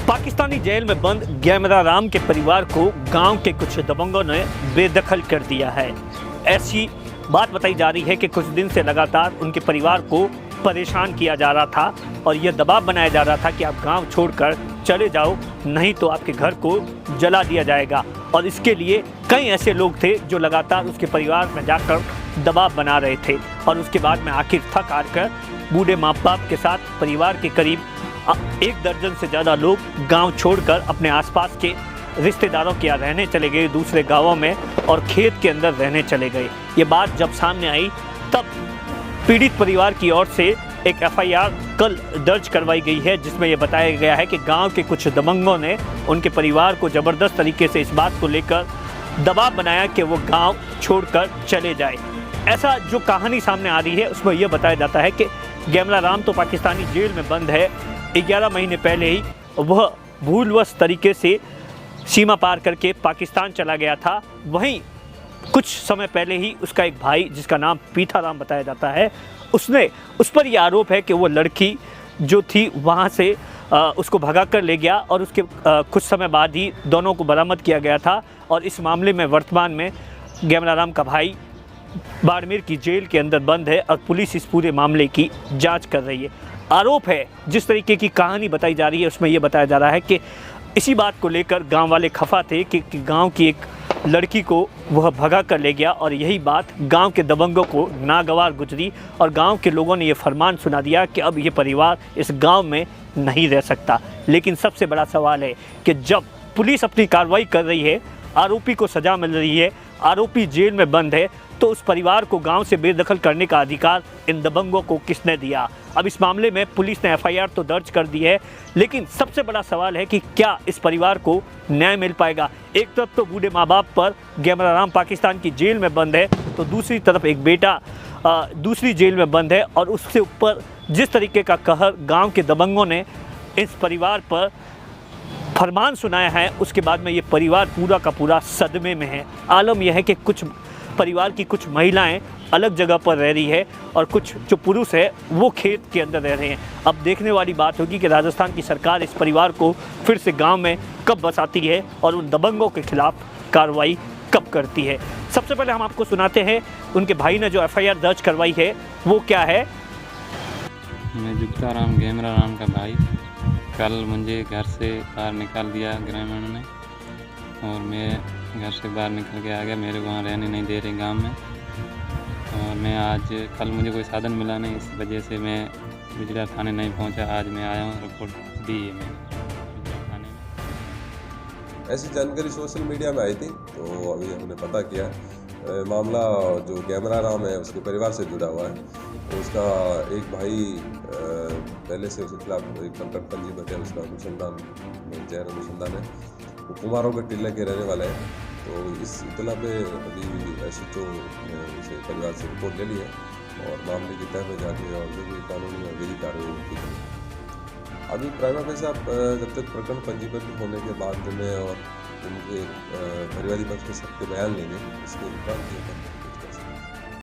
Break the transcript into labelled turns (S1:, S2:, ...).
S1: Pakistani jail में बंद गैमरा राम के परिवार को गांव के कुछ दबंगों ने बेदखल कर दिया है। ऐसी बात बताई जा रही है कि कुछ दिन से लगातार उनके परिवार को परेशान किया जा रहा था और यह दबाव बनाया जा रहा था कि आप गांव छोड़कर चले जाओ, नहीं तो आपके घर को जला दिया जाएगा। और इसके लिए कई ऐसे लोग थे जो लगातार उसके परिवार में जाकर दबाव बना रहे थे और उसके बाद में आखिर थक हार कर बूढ़े माँ बाप के साथ परिवार के करीब 1 दर्जन से ज़्यादा लोग गांव छोड़कर अपने आसपास के रिश्तेदारों के यहाँ रहने चले गए, दूसरे गांवों में और खेत के अंदर रहने चले गए। ये बात जब सामने आई तब पीड़ित परिवार की ओर से एक एफआईआर कल दर्ज करवाई गई है, जिसमें यह बताया गया है कि गांव के कुछ दबंगों ने उनके परिवार को ज़बरदस्त तरीके से इस बात को लेकर दबाव बनाया कि वो गांव छोड़कर चले जाए। ऐसा जो कहानी सामने आ रही है उसमें यह बताया जाता है कि गैमरा राम तो पाकिस्तानी जेल में बंद है। 11 महीने पहले ही वह भूलवश तरीके से सीमा पार करके पाकिस्तान चला गया था। वहीं कुछ समय पहले ही उसका एक भाई जिसका नाम पीठा राम बताया जाता है, उसने उस पर यह आरोप है कि वो लड़की जो थी वहाँ से उसको भगा कर ले गया और उसके कुछ समय बाद ही दोनों को बरामद किया गया था। और इस मामले में वर्तमान में गैमरा राम का भाई बाड़मेर की जेल के अंदर बंद है और पुलिस इस पूरे मामले की जांच कर रही है। आरोप है, जिस तरीके की कहानी बताई जा रही है उसमें यह बताया जा रहा है कि इसी बात को लेकर गांव वाले खफा थे कि गांव की एक लड़की को वह भगा कर ले गया और यही बात गांव के दबंगों को नागवार गुजरी और गांव के लोगों ने ये फरमान सुना दिया कि अब ये परिवार इस गांव में नहीं रह सकता। लेकिन सबसे बड़ा सवाल है कि जब पुलिस अपनी कार्रवाई कर रही है, आरोपी को सज़ा मिल रही है, आरोपी जेल में बंद है, तो उस परिवार को गांव से बेदखल करने का अधिकार इन दबंगों को किसने दिया? अब इस मामले में पुलिस ने एफआईआर तो दर्ज कर दी है, लेकिन सबसे बड़ा सवाल है कि क्या इस परिवार को न्याय मिल पाएगा? एक तरफ तो बूढ़े माँ बाप पर गैमरा राम पाकिस्तान की जेल में बंद है, तो दूसरी तरफ एक बेटा दूसरी जेल में बंद है और उससे ऊपर जिस तरीके का कहर गाँव के दबंगों ने इस परिवार पर फरमान सुनाया है, उसके बाद में ये परिवार पूरा का पूरा सदमे में है। आलम यह है कि कुछ परिवार की कुछ महिलाएं अलग जगह पर रह रही है और कुछ जो पुरुष है वो खेत के अंदर रह रहे हैं। अब देखने वाली बात होगी कि राजस्थान की सरकार इस परिवार को फिर से गांव में कब बसाती है और उन दबंगों के खिलाफ कार्रवाई कब करती है। सबसे पहले हम आपको सुनाते हैं उनके भाई ने जो एफआईआर दर्ज करवाई है वो क्या है।
S2: मैं जुगता राम गैमरा राम का भाई, कल मुझे घर से बाहर निकाल दिया ग्रामीणों ने और मैं घर से बाहर निकल के आ गया। मेरे को वहाँ रहने नहीं दे रहे गांव में और मैं आज कल मुझे कोई साधन मिला नहीं, इस वजह से मैं बिजला थाने नहीं पहुंचा। आज मैं आया हूँ, रिपोर्ट दी है मैंने बिजला थाने में।
S3: ऐसी जानकारी सोशल मीडिया में आई थी तो अभी हमने पता किया। मामला जो गैमरा राम है उसके परिवार से जुड़ा हुआ है। तो उसका एक भाई पहले से उसके खिलाफ एक प्रकरण पंजीबद्ध है, उसका अनुसंधान जैर अनुसंधान है, वो कुमारों के टिल्ले के रहने वाले हैं। तो इस इतला पे अभी एसएचओ उसे परिवार से रिपोर्ट ले ली है और मामले की तह में जाके और जो भी कानूनी और विधि कार्रवाई की गई। अभी प्राइमा फेस आप जब तक प्रकरण पंजीबद्ध होने के बाद में और उनके परिवारी पक्ष के सबके बयान लेंगे, इसके उपरांत